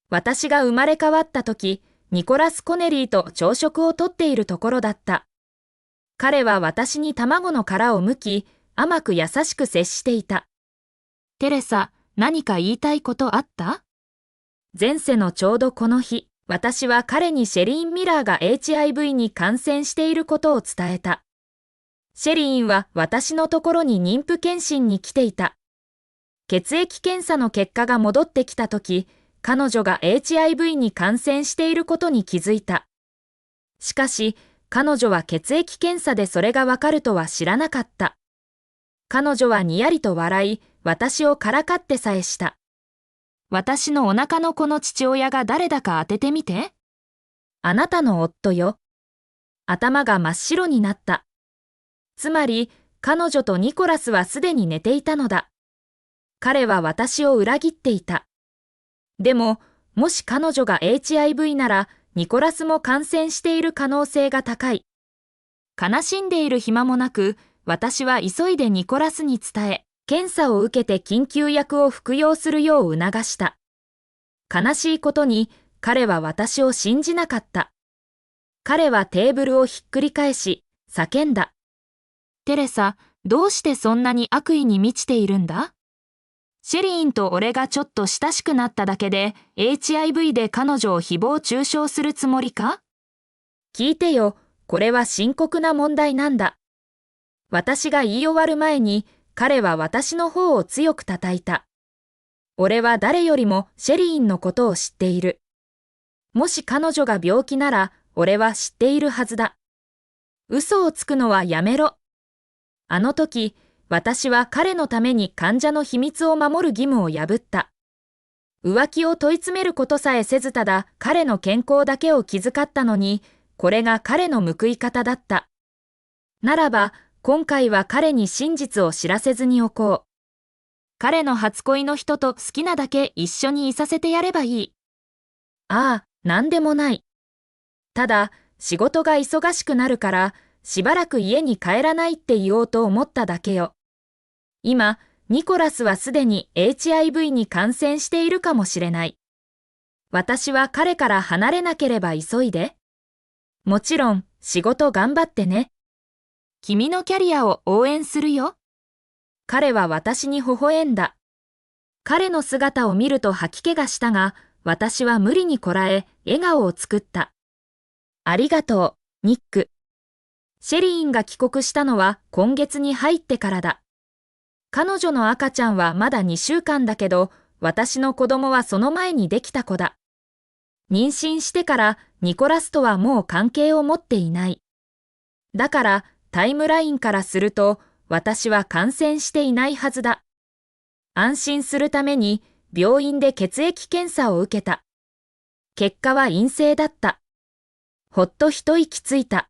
私が生まれ変わった時、ニコラス・コネリーと朝食をとっているところだった。彼は私に卵の殻を剥き、甘く優しく接していた。テレサ、何か言いたいことあった？前世のちょうどこの日、私は彼にシェリーン・ミラーが HIV に感染していることを伝えた。シェリーンは私のところに妊婦検診に来ていた。血液検査の結果が戻ってきたとき、彼女が HIV に感染していることに気づいた。しかし、彼女は血液検査でそれがわかるとは知らなかった。彼女はにやりと笑い、私をからかってさえした。私のお腹の子の父親が誰だか当ててみて。あなたの夫よ。頭が真っ白になった。つまり、彼女とニコラスはすでに寝ていたのだ。彼は私を裏切っていた。でも、もし彼女が HIV なら、ニコラスも感染している可能性が高い。悲しんでいる暇もなく、私は急いでニコラスに伝え、検査を受けて緊急薬を服用するよう促した。悲しいことに、彼は私を信じなかった。彼はテーブルをひっくり返し、叫んだ。テレサ、どうしてそんなに悪意に満ちているんだ？シェリーンと俺がちょっと親しくなっただけで HIV で彼女を誹謗中傷するつもりか？聞いてよ、これは深刻な問題なんだ。私が言い終わる前に彼は私の方を強く叩いた。俺は誰よりもシェリーンのことを知っている。もし彼女が病気なら俺は知っているはずだ。嘘をつくのはやめろ。あの時、私は彼のために患者の秘密を守る義務を破った。浮気を問い詰めることさえせずただ彼の健康だけを気遣ったのに、これが彼の報い方だった。ならば、今回は彼に真実を知らせずにおこう。彼の初恋の人と好きなだけ一緒にいさせてやればいい。ああ、なんでもない。ただ、仕事が忙しくなるから、しばらく家に帰らないって言おうと思っただけよ。今、ニコラスはすでに HIV に感染しているかもしれない。私は彼から離れなければ急いで。もちろん、仕事頑張ってね。君のキャリアを応援するよ。彼は私に微笑んだ。彼の姿を見ると吐き気がしたが、私は無理にこらえ、笑顔を作った。ありがとう、ニック。シェリーンが帰国したのは今月に入ってからだ。彼女の赤ちゃんはまだ2週間だけど、私の子供はその前にできた子だ。妊娠してからニコラスとはもう関係を持っていない。だからタイムラインからすると私は感染していないはずだ。安心するために病院で血液検査を受けた。結果は陰性だった。ほっと一息ついた。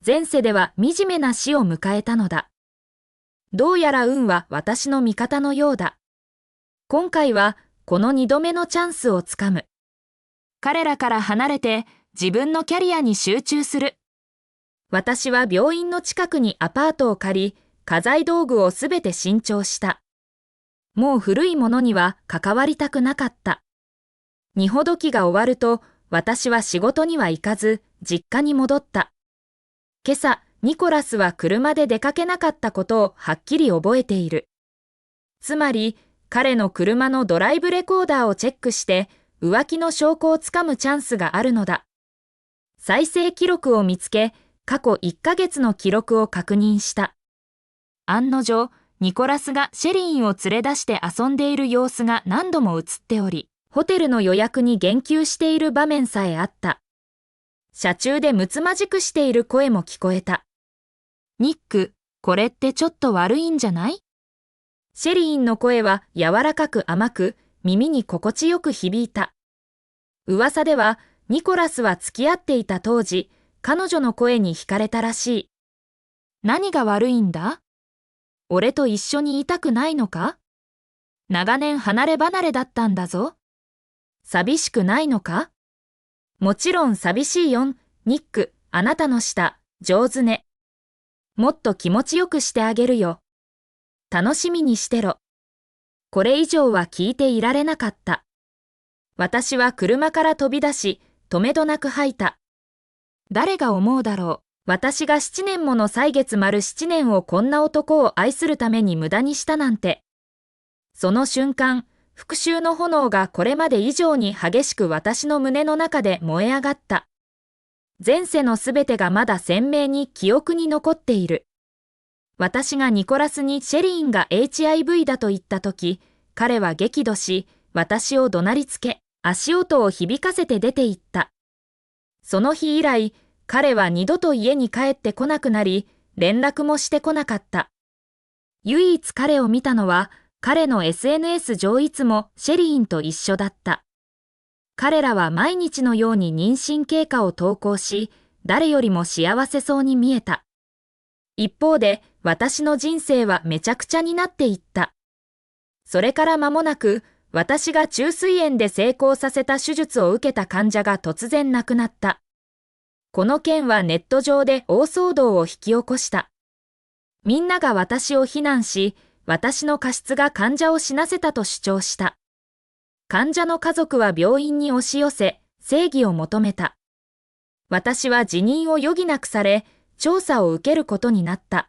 前世では惨めな死を迎えたのだ。どうやら運は私の味方のようだ。今回はこの2度目のチャンスをつかむ。彼らから離れて自分のキャリアに集中する。私は病院の近くにアパートを借り、家財道具をすべて新調した。もう古いものには関わりたくなかった。荷ほどきが終わると、私は仕事には行かず、実家に戻った。今朝、ニコラスは車で出かけなかったことをはっきり覚えている。つまり、彼の車のドライブレコーダーをチェックして、浮気の証拠をつかむチャンスがあるのだ。再生記録を見つけ、過去1ヶ月の記録を確認した。案の定、ニコラスがシェリーンを連れ出して遊んでいる様子が何度も映っており、ホテルの予約に言及している場面さえあった。車中でむつまじくしている声も聞こえた。ニック、これってちょっと悪いんじゃない？シェリーンの声は柔らかく甘く、耳に心地よく響いた。噂では、ニコラスは付き合っていた当時、彼女の声に惹かれたらしい。何が悪いんだ？俺と一緒にいたくないのか？長年離れ離れだったんだぞ。寂しくないのか？もちろん寂しいよん、ニック、あなたの舌、上手ね。もっと気持ちよくしてあげるよ。楽しみにしてろ。これ以上は聞いていられなかった。私は車から飛び出し、止めどなく吐いた。誰が思うだろう。私が7年もの歳月丸7年をこんな男を愛するために無駄にしたなんて。その瞬間、復讐の炎がこれまで以上に激しく私の胸の中で燃え上がった。前世のすべてがまだ鮮明に記憶に残っている。私がニコラスにシェリーンが HIV だと言ったとき、彼は激怒し、私を怒鳴りつけ、足音を響かせて出て行った。その日以来、彼は二度と家に帰ってこなくなり、連絡もしてこなかった。唯一彼を見たのは、彼の SNS 上いつもシェリーンと一緒だった。彼らは毎日のように妊娠経過を投稿し、誰よりも幸せそうに見えた。一方で、私の人生はめちゃくちゃになっていった。それから間もなく、私が虫垂炎で成功させた手術を受けた患者が突然亡くなった。この件はネット上で大騒動を引き起こした。みんなが私を非難し、私の過失が患者を死なせたと主張した。患者の家族は病院に押し寄せ、正義を求めた。私は辞任を余儀なくされ、調査を受けることになった。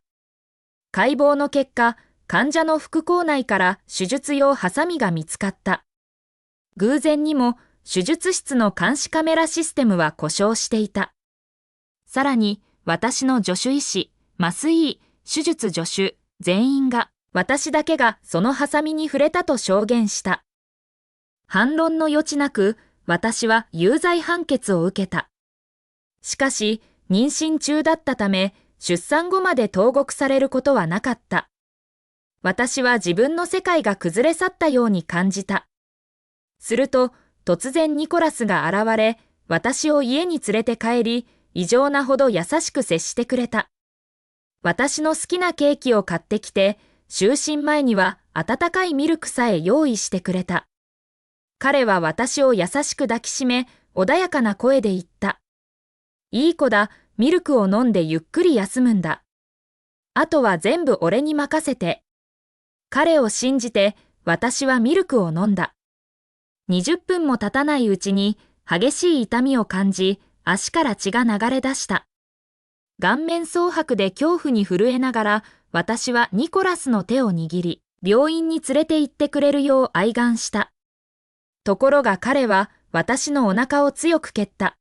解剖の結果、患者の腹腔内から手術用ハサミが見つかった。偶然にも、手術室の監視カメラシステムは故障していた。さらに、私の助手医師、麻酔医、手術助手、全員が、私だけがそのハサミに触れたと証言した。反論の余地なく、私は有罪判決を受けた。しかし、妊娠中だったため、出産後まで投獄されることはなかった。私は自分の世界が崩れ去ったように感じた。すると、突然ニコラスが現れ、私を家に連れて帰り、異常なほど優しく接してくれた。私の好きなケーキを買ってきて、就寝前には温かいミルクさえ用意してくれた。彼は私を優しく抱きしめ、穏やかな声で言った。いい子だ、ミルクを飲んでゆっくり休むんだ。あとは全部俺に任せて。彼を信じて、私はミルクを飲んだ。20分も経たないうちに、激しい痛みを感じ、足から血が流れ出した。顔面蒼白で恐怖に震えながら、私はニコラスの手を握り、病院に連れて行ってくれるよう哀願した。ところが彼は、私のお腹を強く蹴った。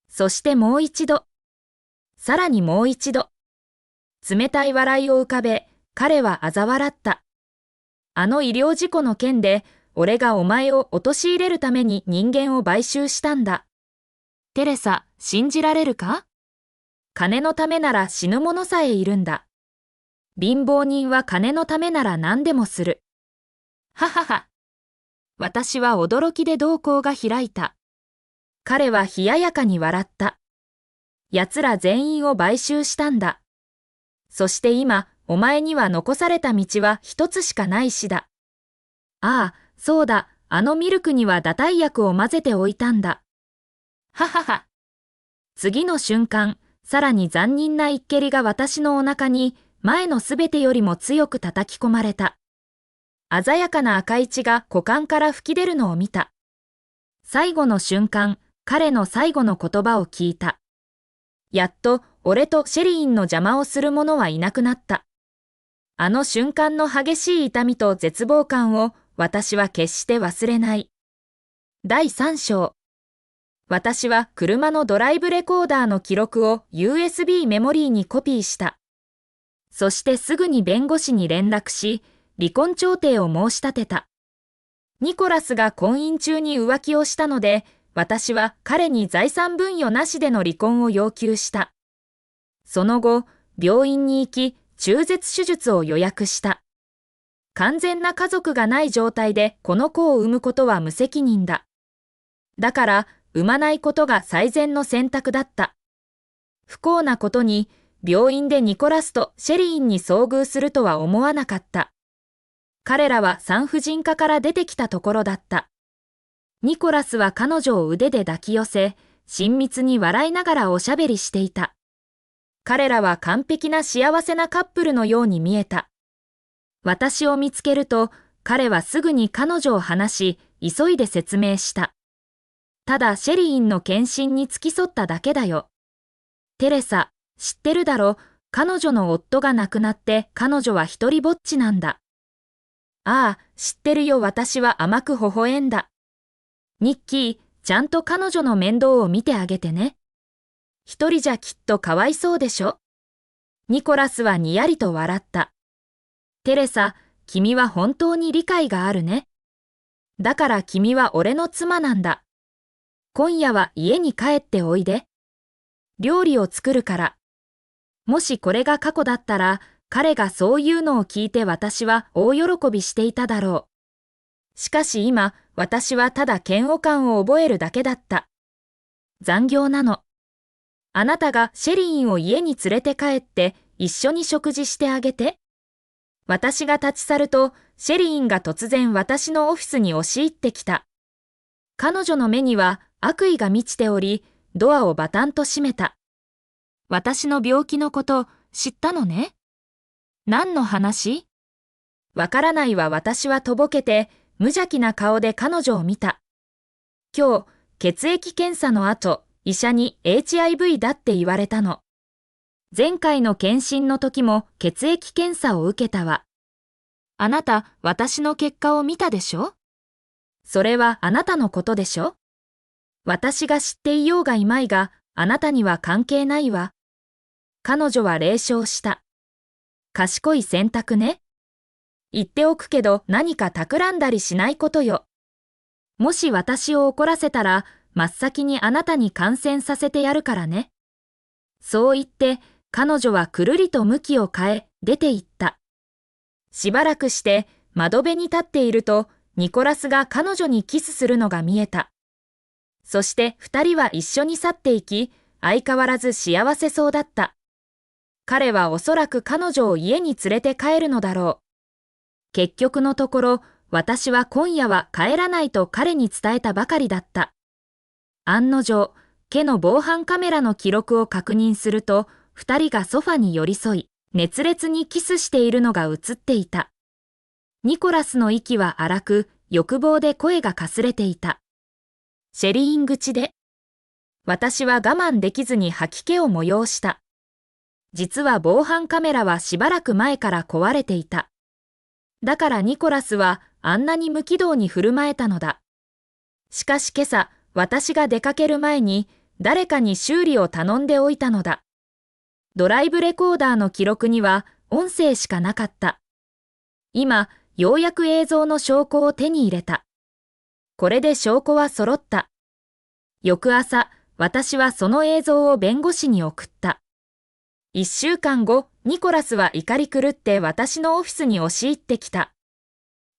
そしてもう一度。さらにもう一度。冷たい笑いを浮かべ、彼は嘲笑った。あの医療事故の件で、俺がお前を陥れるために人間を買収したんだ。テレサ、信じられるか？金のためなら死ぬ者さえいるんだ。貧乏人は金のためなら何でもする。ははは。私は驚きで瞳孔が開いた。彼は冷ややかに笑った。奴ら全員を買収したんだ。そして今、お前には残された道は一つしかないしだ。ああ、そうだ、あのミルクには堕胎薬を混ぜておいたんだ。ははは。次の瞬間、さらに残忍な一蹴りが私のお腹に、前のすべてよりも強く叩き込まれた。鮮やかな赤い血が股間から吹き出るのを見た。最後の瞬間、彼の最後の言葉を聞いた。やっと、俺とシェリーンの邪魔をする者はいなくなった。あの瞬間の激しい痛みと絶望感を私は決して忘れない。第3章。私は車のドライブレコーダーの記録を USB メモリーにコピーした。そしてすぐに弁護士に連絡し、離婚調停を申し立てた。ニコラスが婚姻中に浮気をしたので、私は彼に財産分与なしでの離婚を要求した。その後、病院に行き、中絶手術を予約した。完全な家族がない状態でこの子を産むことは無責任だ。だから、産まないことが最善の選択だった。不幸なことに、病院でニコラスとシェリーンに遭遇するとは思わなかった。彼らは産婦人科から出てきたところだった。ニコラスは彼女を腕で抱き寄せ、親密に笑いながらおしゃべりしていた。彼らは完璧な幸せなカップルのように見えた。私を見つけると、彼はすぐに彼女を離し、急いで説明した。ただシェリーンの検診に付き添っただけだよ。テレサ、知ってるだろ、彼女の夫が亡くなって彼女は一人ぼっちなんだ。ああ、知ってるよ。私は甘く微笑んだ。ニッキー、ちゃんと彼女の面倒を見てあげてね。一人じゃきっとかわいそうでしょ。ニコラスはにやりと笑った。テレサ、君は本当に理解があるね。だから君は俺の妻なんだ。今夜は家に帰っておいで。料理を作るから。もしこれが過去だったら、彼がそういうのを聞いて私は大喜びしていただろう。しかし今、私はただ嫌悪感を覚えるだけだった。残業なの。あなたがシェリーンを家に連れて帰って一緒に食事してあげて。私が立ち去ると、シェリーンが突然私のオフィスに押し入ってきた。彼女の目には悪意が満ちており、ドアをバタンと閉めた。私の病気のこと知ったのね。何の話？わからないわ。私はとぼけて、無邪気な顔で彼女を見た。今日、血液検査の後、医者に HIV だって言われたの。前回の検診の時も血液検査を受けたわ。あなた、私の結果を見たでしょ？それはあなたのことでしょ？私が知っていようがいまいが、あなたには関係ないわ。彼女は冷笑した。賢い選択ね。言っておくけど何か企んだりしないことよ。もし私を怒らせたら、真っ先にあなたに感染させてやるからね。そう言って、彼女はくるりと向きを変え、出て行った。しばらくして、窓辺に立っていると、ニコラスが彼女にキスするのが見えた。そして二人は一緒に去っていき、相変わらず幸せそうだった。彼はおそらく彼女を家に連れて帰るのだろう。結局のところ、私は今夜は帰らないと彼に伝えたばかりだった。案の定、家の防犯カメラの記録を確認すると、二人がソファに寄り添い、熱烈にキスしているのが映っていた。ニコラスの息は荒く、欲望で声がかすれていた。シェリーン口で。私は我慢できずに吐き気を催した。実は防犯カメラはしばらく前から壊れていた。だからニコラスはあんなに無軌道に振る舞えたのだ。しかし今朝、私が出かける前に誰かに修理を頼んでおいたのだ。ドライブレコーダーの記録には音声しかなかった。今、ようやく映像の証拠を手に入れた。これで証拠は揃った。翌朝、私はその映像を弁護士に送った。1週間後、ニコラスは怒り狂って私のオフィスに押し入ってきた。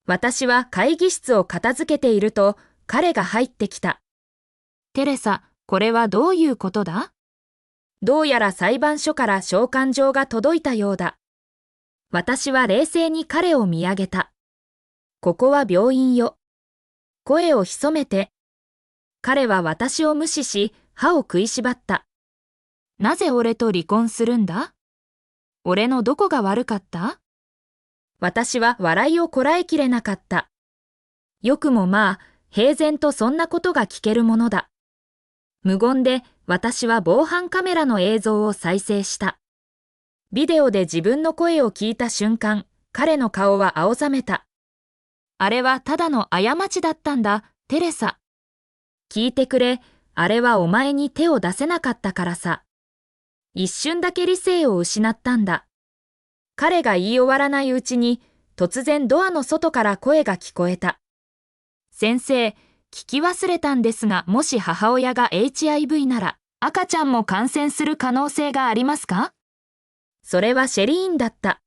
私は会議室を片付けていると、彼が入ってきた。テレサ、これはどういうことだ？どうやら裁判所から召喚状が届いたようだ。私は冷静に彼を見上げた。ここは病院よ。声を潜めて。彼は私を無視し、歯を食いしばった。なぜ俺と離婚するんだ？俺のどこが悪かった？私は笑いをこらえきれなかった。よくもまあ、平然とそんなことが聞けるものだ。無言で私は防犯カメラの映像を再生した。ビデオで自分の声を聞いた瞬間、彼の顔は青ざめた。あれはただの過ちだったんだ、テレサ。聞いてくれ、あれはお前に手を出せなかったからさ。一瞬だけ理性を失ったんだ。彼が言い終わらないうちに、突然ドアの外から声が聞こえた。先生、聞き忘れたんですが、もし母親が HIV なら、赤ちゃんも感染する可能性がありますか？それはシェリーンだった。